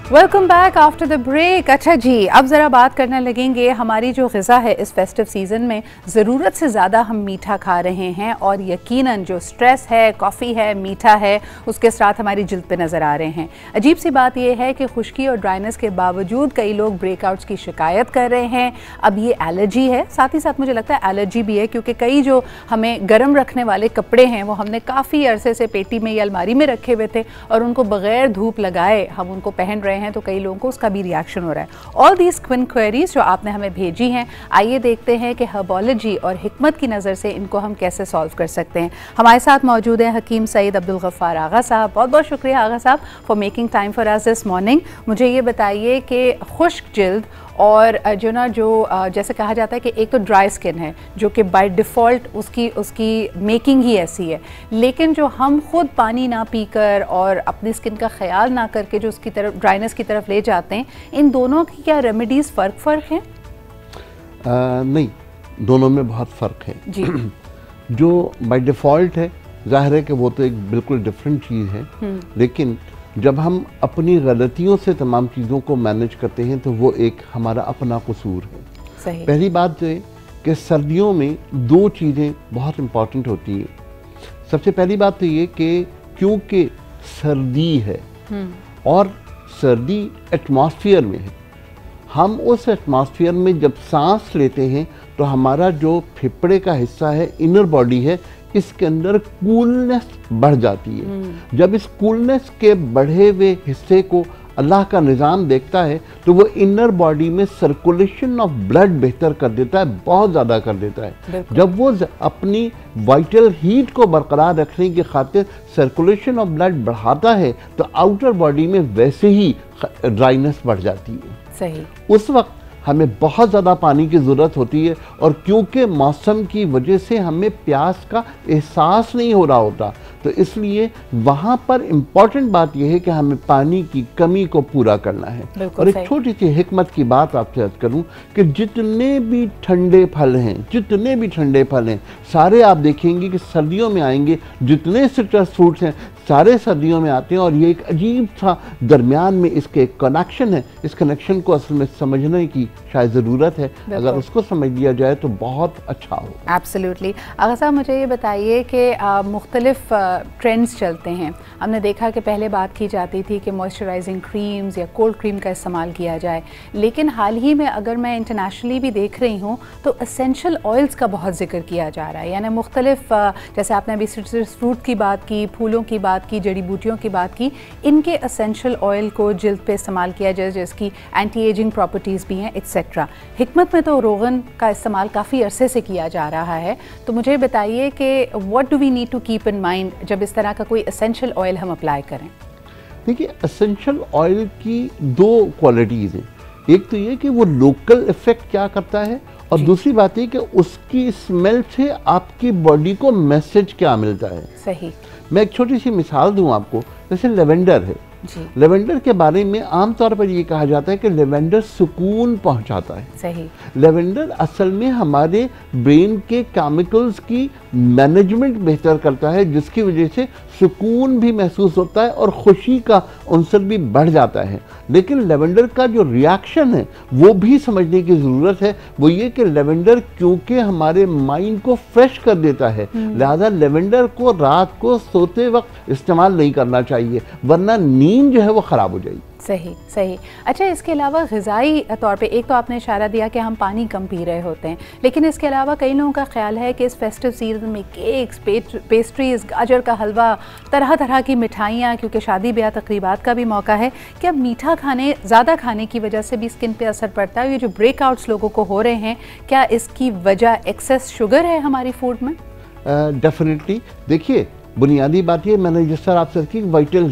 Welcome back after the break. अच्छा जी, अब ज़रा बात करने लगेंगे हमारी जो ग़िज़ा है इस फेस्टिव सीज़न में ज़रूरत से ज़्यादा हम मीठा खा रहे हैं और यकीनन जो स्ट्रेस है, कॉफ़ी है, मीठा है, उसके साथ हमारी जिल्द पे नज़र आ रहे हैं। अजीब सी बात यह है कि खुश्की और ड्राइनेस के बावजूद कई लोग ब्रेकआउट्स की शिकायत कर रहे हैं। अब ये एलर्जी है, साथ ही साथ मुझे लगता है एलर्जी भी है क्योंकि कई जो हमें गर्म रखने वाले कपड़े हैं वो हमने काफ़ी अरसे से पेटी में या अलमारी में रखे हुए थे और उनको बग़ैर धूप लगाए हम उनको पहन रहे हैं, तो कई लोगों को उसका भी रिएक्शन हो रहा है। ऑल दीज क्वेरीज जो आपने हमें भेजी हैं, आइए देखते हैं कि हर्बोलॉजी और हिकमत की नज़र से इनको हम कैसे सॉल्व कर सकते हैं। हमारे साथ मौजूद हैं हकीम सईद अब्दुल गफ्फार आगा साहब। बहुत बहुत शुक्रिया आगा साहब for making time for us this morning. मुझे ये बताइए कि खुश्क जिल्द और जैसे कहा जाता है कि एक तो ड्राई स्किन है जो कि बाय डिफ़ॉल्ट उसकी मेकिंग ही ऐसी है, लेकिन जो हम खुद पानी ना पीकर और अपनी स्किन का ख्याल ना करके जो उसकी तरफ ड्राइनेस की तरफ ले जाते हैं, इन दोनों की क्या रेमेडीज़ फ़र्क है? नहीं, दोनों में बहुत फ़र्क है जी। जो बाय डिफ़ॉल्ट है ज़ाहिर है कि वो तो एक बिल्कुल डिफरेंट चीज़ है, लेकिन जब हम अपनी गलतियों से तमाम चीज़ों को मैनेज करते हैं तो वो एक हमारा अपना कसूर है। सही। पहली बात है कि सर्दियों में दो चीज़ें बहुत इम्पॉर्टेंट होती हैं। सबसे पहली बात तो ये कि क्योंकि सर्दी है और सर्दी एटमॉस्फेयर में है, हम उस एटमॉस्फेयर में जब सांस लेते हैं तो हमारा जो फेफड़े का हिस्सा है, इनर बॉडी है, इसके अंदर कूलनेस बढ़ जाती है। जब इस कूलनेस के बढ़े हुए हिस्से को अल्लाह का निज़ाम देखता है तो वो इनर बॉडी में सर्कुलेशन ऑफ ब्लड बेहतर कर देता है, बहुत ज़्यादा कर देता है। जब वो अपनी वाइटल हीट को बरकरार रखने की खातिर सर्कुलेशन ऑफ ब्लड बढ़ाता है तो आउटर बॉडी में वैसे ही ड्राइनेस बढ़ जाती है। सही। उस वक्त हमें बहुत ज़्यादा पानी की ज़रूरत होती है और क्योंकि मौसम की वजह से हमें प्यास का एहसास नहीं हो रहा होता, तो इसलिए वहाँ पर इम्पॉर्टेंट बात यह है कि हमें पानी की कमी को पूरा करना है। और एक छोटी सी हिकमत की बात आपसे अर्ज करूँ कि जितने भी ठंडे फल हैं सारे आप देखेंगे कि सर्दियों में आएंगे। जितने सिट्रस फ्रूट्स हैं सारे सर्दियों में आते हैं और ये एक अजीब सा दरमियान में इसके कनेक्शन है। इस कनेक्शन को असल में समझने की शायद ज़रूरत है, अगर उसको समझ लिया जाए तो बहुत अच्छा होगा। एब्सोल्युटली। आगा साहब मुझे ये बताइए कि मुख्तलिफ ट्रेंड्स चलते हैं। हमने देखा कि पहले बात की जाती थी कि मॉइस्चराइजिंग क्रीम्स या कोल्ड क्रीम का इस्तेमाल किया जाए, लेकिन हाल ही में अगर मैं इंटरनेशनली भी देख रही हूँ तो एसेंशियल ऑयल्स का बहुत जिक्र किया जा रहा है। यानी मुख्तलिफ जैसे आपने अभी सिट्रस फ्रूट की बात की, फूलों की बात की, जड़ी बूटियों की बात की, इनके एसेंशियल ऑयल को जिल्द पे इस्तेमाल किया जाए जिसकी एंटी एजिंग प्रॉपर्टीज़ भी हैं एक्सेट्रा। हिकमत में तो रोगन का इस्तेमाल काफ़ी अरसे से किया जा रहा है, तो मुझे बताइए कि what do we need to keep in mind जब इस तरह का कोई एसेंशियल ऑयल हम अप्लाई करें? देखिए, एसेंशियल ऑयल की दो क्वालिटीज़ हैं। एक तो ये कि वो लोकल इफेक्ट क्या करता है और दूसरी बात ये कि उसकी स्मेल से आपकी बॉडी को मैसेज क्या मिलता है। सही। मैं एक छोटी सी मिसाल दूं आपको, जैसे लेवेंडर है। लेवेंडर के बारे में आमतौर पर ये कहा जाता है कि लेवेंडर सुकून पहुंचाता है। सही। लेवेंडर असल में हमारे ब्रेन के केमिकल्स की मैनेजमेंट बेहतर करता है, जिसकी वजह से सुकून भी महसूस होता है और खुशी का अंसर भी बढ़ जाता है। लेकिन लेवेंडर का जो रिएक्शन है वो भी समझने की ज़रूरत है। वो ये कि लेवेंडर क्योंकि हमारे माइंड को फ्रेश कर देता है, लिहाजा लेवेंडर को रात को सोते वक्त इस्तेमाल नहीं करना चाहिए, वरना नींद जो है वो ख़राब हो जाएगी। सही सही। अच्छा, इसके अलावा ग़िज़ाई तौर पे एक तो आपने इशारा दिया कि हम पानी कम पी रहे होते हैं, लेकिन इसके अलावा कई लोगों का ख्याल है कि इस फेस्टिव सीज़न में केक्स, पेस्ट्रीज़, गाजर का हलवा, तरह तरह की मिठाइयाँ, क्योंकि शादी ब्याह तकरीबात का भी मौका है, क्या मीठा ज़्यादा खाने की वजह से भी स्किन पे असर पड़ता है? ये जो ब्रेकआउट्स लोगों को हो रहे हैं, क्या इसकी वजह एक्सेस शुगर है हमारी फूड में? डेफिनेटली। देखिए, बुनियादी बात ये मैंने जिस तरह आपसे की वाइटल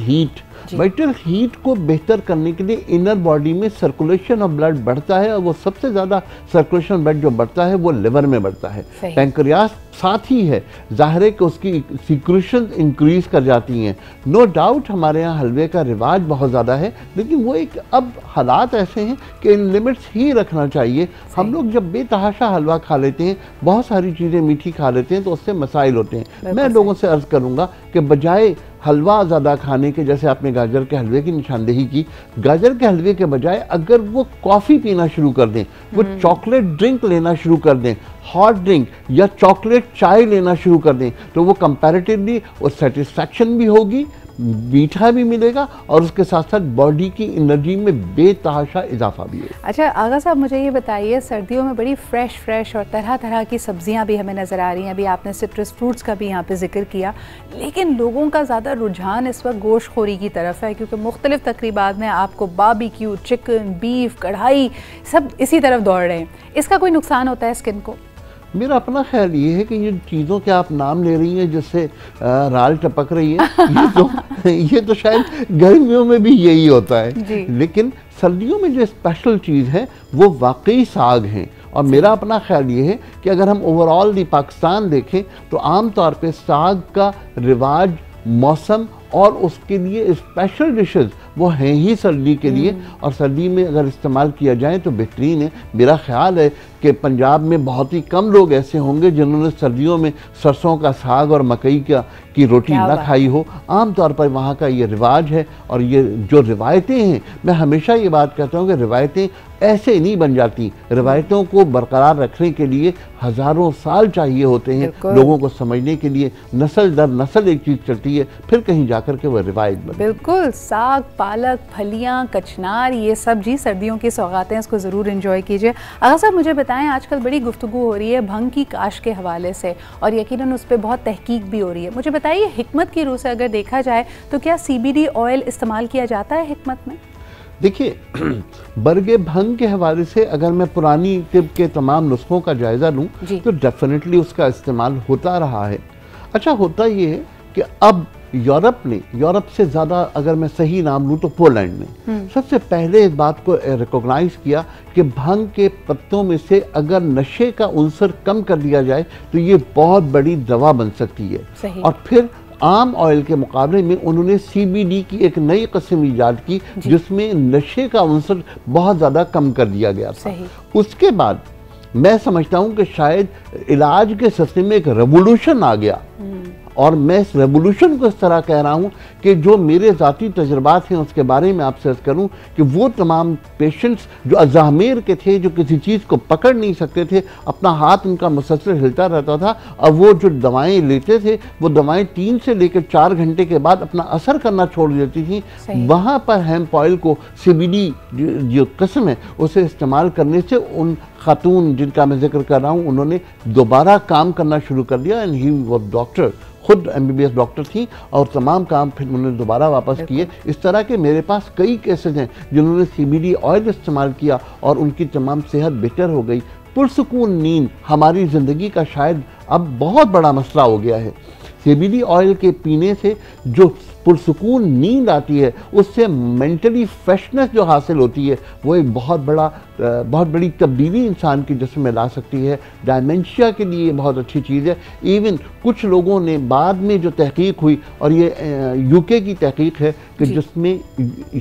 हीट को बेहतर करने के लिए इनर बॉडी में सर्कुलेशन ऑफ ब्लड बढ़ता है और वो सबसे ज़्यादा सर्कुलेशन ब्लड जो बढ़ता है वो लिवर में बढ़ता है। पैंक्रियास साथ ही है, जाहिर है कि उसकी सिक्रीशन इंक्रीज कर जाती हैं। नो डाउट हमारे यहाँ हलवे का रिवाज बहुत ज़्यादा है, लेकिन वो एक अब हालात ऐसे हैं कि इन लिमिट्स ही रखना चाहिए। हम लोग जब बेतहाशा हलवा खा लेते हैं, बहुत सारी चीज़ें मीठी खा लेते हैं तो उससे मसाइल होते हैं। मैं लोगों से अर्ज़ करूँगा कि बजाय हलवा ज़्यादा खाने के, जैसे आपने गाजर के हलवे की निशानदेही की, गाजर के हलवे के बजाय अगर वो कॉफ़ी पीना शुरू कर दें, वो चॉकलेट ड्रिंक लेना शुरू कर दें, हॉट ड्रिंक या चॉकलेट चाय लेना शुरू कर दें, तो वो कंपैरेटिवली और सेटिस्फैक्शन भी होगी, मीठा भी मिलेगा और उसके साथ साथ बॉडी की एनर्जी में बेतहाशा इजाफा भी है। अच्छा आगा साहब, मुझे ये बताइए, सर्दियों में बड़ी फ्रेश और तरह तरह की सब्जियां भी हमें नज़र आ रही हैं। अभी आपने सिट्रस फ्रूट्स का भी यहाँ पे जिक्र किया, लेकिन लोगों का ज़्यादा रुझान इस वक्त गोश्तखोरी की तरफ है, क्योंकि मुख्तलिफ तकरीबात में आपको बारबेक्यू, चिकन, बीफ, कढ़ाई सब इसी तरफ दौड़ रहे हैं। इसका कोई नुकसान होता है स्किन को? मेरा अपना ख्याल ये है कि ये चीज़ों के आप नाम ले रही हैं जिससे राल टपक रही है, ये तो शायद गर्मियों में भी यही होता है, लेकिन सर्दियों में जो स्पेशल चीज़ है वो वाकई साग है। और मेरा अपना ख्याल ये है कि अगर हम ओवरऑल दी पाकिस्तान देखें तो आम तौर पे साग का रिवाज, मौसम और उसके लिए स्पेशल डिशेस वो हैं ही सर्दी के लिए, और सर्दी में अगर इस्तेमाल किया जाए तो बेहतरीन है। मेरा ख्याल है कि पंजाब में बहुत ही कम लोग ऐसे होंगे जिन्होंने सर्दियों में सरसों का साग और मकई की रोटी ना खाई हो। आम तौर पर वहाँ का ये रिवाज है, और ये जो रिवायतें हैं, मैं हमेशा ये बात कहता हूँ कि रिवायतें ऐसे नहीं बन जाती, रिवायतों को बरकरार रखने के लिए हज़ारों साल चाहिए होते हैं लोगों को समझने के लिए। नस्ल दर नस्ल एक चीज़ चलती है, फिर कहीं जाकर के वह रिवायत बनती है। बिल्कुल, साग, पालक, फलियाँ, कचनार, ये सब जी सर्दियों की सौगातें, इसको ज़रूर एंजॉय कीजिए। आगा साहब मुझे बताएं, आजकल बड़ी गुफ्तगू हो रही है भंग की काश के हवाले से, और यकीनन उस पर बहुत तहकीक भी हो रही है। मुझे बताइए, हिकमत की रूह से अगर देखा जाए तो क्या CBD ऑयल इस्तेमाल किया जाता है हिकमत में? देखिए, बरगे भंग के हवाले से अगर मैं पुरानी तिब के तमाम नुस्खों का जायज़ा लूँ तो डेफिनेटली उसका इस्तेमाल होता रहा है। अच्छा, होता ये है कि अब यूरोप से ज़्यादा, अगर मैं सही नाम लूँ तो पोलैंड ने सबसे पहले इस बात को रिकॉग्नाइज किया कि भांग के पत्तों में से अगर नशे का उन्सर कम कर दिया जाए तो ये बहुत बड़ी दवा बन सकती है। और फिर आम ऑयल के मुकाबले में उन्होंने CBD की एक नई किस्म ईजाद की जिसमें नशे का उन्सर बहुत ज़्यादा कम कर दिया गया था। उसके बाद मैं समझता हूँ कि शायद इलाज के सिलसिले में एक रेवोल्यूशन आ गया, और मैं इस रेवोल्यूशन को इस तरह कह रहा हूँ कि जो मेरे ज़ाती तजर्बात हैं उसके बारे में आपसे अर्ज़ करूँ कि वो तमाम पेशेंट्स जो अज़ामेर के थे, जो किसी चीज़ को पकड़ नहीं सकते थे, अपना हाथ उनका मुसलसल हिलता रहता था, और वो जो दवाएं लेते थे वो दवाएं 3 से लेकर 4 घंटे के बाद अपना असर करना छोड़ देती थी। वहाँ पर हेम्प ऑयल को CBD जो किस्म है उसे इस्तेमाल करने से उन खातून जिनका मैं जिक्र कर रहा हूँ उन्होंने दोबारा काम करना शुरू कर दिया। एंड ही वाज डॉक्टर, खुद MBBS डॉक्टर थी, और तमाम काम फिर उन्होंने दोबारा वापस किए। इस तरह के मेरे पास कई केसेस हैं जिन्होंने CBD ऑयल इस्तेमाल किया और उनकी तमाम सेहत बेहतर हो गई। पुरसुकून नींद हमारी ज़िंदगी का शायद अब बहुत बड़ा मसला हो गया है। CBD ऑयल के पीने से जो पुरसुकून नींद आती है, उससे मेंटली फ्रेशनेस जो हासिल होती है, वो एक बहुत बड़ी तब्दीली इंसान के जिस्म में ला सकती है। डायमेंशिया के लिए बहुत अच्छी चीज़ है। इवन कुछ लोगों ने बाद में जो तहकीक हुई, और ये UK की तहकीक है कि जिसमें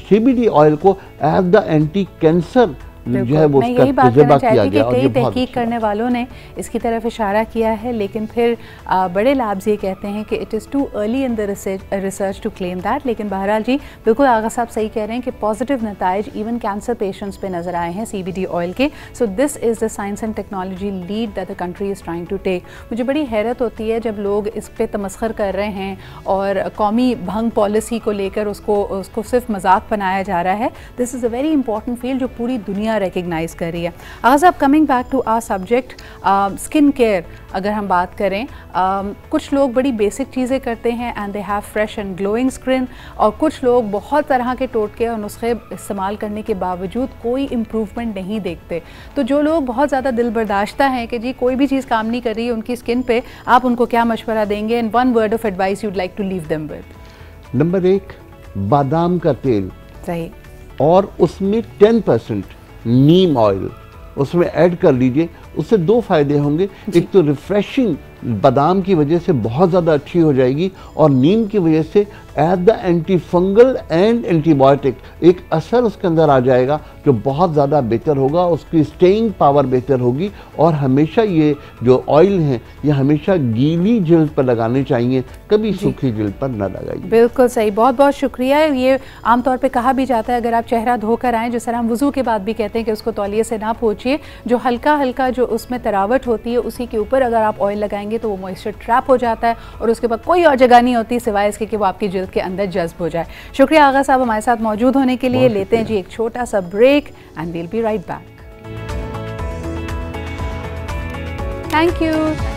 CBD ऑयल को एज द एंटी कैंसर जो है वो मैं यही बात करना चाहती कि कई तहकीक करने वालों ने इसकी तरफ इशारा किया है, लेकिन फिर बड़े लाब्स ये कहते हैं कि it is too early in the research to claim that. लेकिन बहरहाल जी बिल्कुल आगा साहब सही कह रहे हैं कि पॉजिटिव नताइज इवन कैंसर पेशेंट्स पे नज़र आए हैं CBD ऑयल के। So this is the science and technology lead that the country is trying to take. मुझे बड़ी हैरत होती है जब लोग इस पर तमस्खर कर रहे हैं और कौमी भंग पॉलिसी को लेकर उसको सिर्फ मजाक बनाया जा रहा है। This is a very important field जो पूरी दुनिया रिकग्नाइज कर रही है। आज आप coming back to our subject skin care अगर हम बात करें, कुछ लोग बड़ी बेसिक चीज़ें करते हैं and they have fresh and glowing skin, और कुछ लोग बहुत तरह के टोटके और नुस्खे इस्तेमाल करने के बावजूद कोई इम्प्रूवमेंट नहीं देखते। तो जो लोग बहुत ज़्यादा दिल बर्दाश्ता हैं कि जी कोई भी चीज़ काम नहीं कर रही है उनकी स्किन पे, आप उनको क्या मशवरा देंगे? And one word of advice you'd like to leave them with. Number 1, बादाम का तेल, सही, और उसमें 10% नीम ऑयल उसमें ऐड कर लीजिए। उससे 2 फायदे होंगे। एक तो रिफ्रेशिंग बादाम की वजह से बहुत ज़्यादा अच्छी हो जाएगी, और नीम की वजह से as the anti fungal and antibiotic, एक असर उसके अंदर आ जाएगा जो बहुत ज़्यादा बेहतर होगा, उसकी स्टेइंग पावर बेहतर होगी। और हमेशा ये जो ऑयल हैं ये हमेशा गीली जिल्द पर लगाने चाहिए, कभी सूखी जिल्द पर न लगाइए। बिल्कुल सही, बहुत बहुत शुक्रिया। ये आमतौर पे कहा भी जाता है अगर आप चेहरा धोकर आएँ, जिस तरह हम वुज़ू के बाद भी कहते हैं कि उसको तौलिए से ना पोंछिए, जो हल्का हल्का जो उसमें तरावट होती है उसी के ऊपर अगर आप ऑयल लगाएंगे तो वो मॉइस्चर ट्रैप हो जाता है और उसके बाद कोई और जगह नहीं होती सिवाय इसके कि वो आपकी जिल्द के अंदर जज्ब हो जाए। शुक्रिया आगा साहब हमारे साथ मौजूद होने के लिए। लेते हैं जी एक छोटा सा break and we'll be right back. Thank you.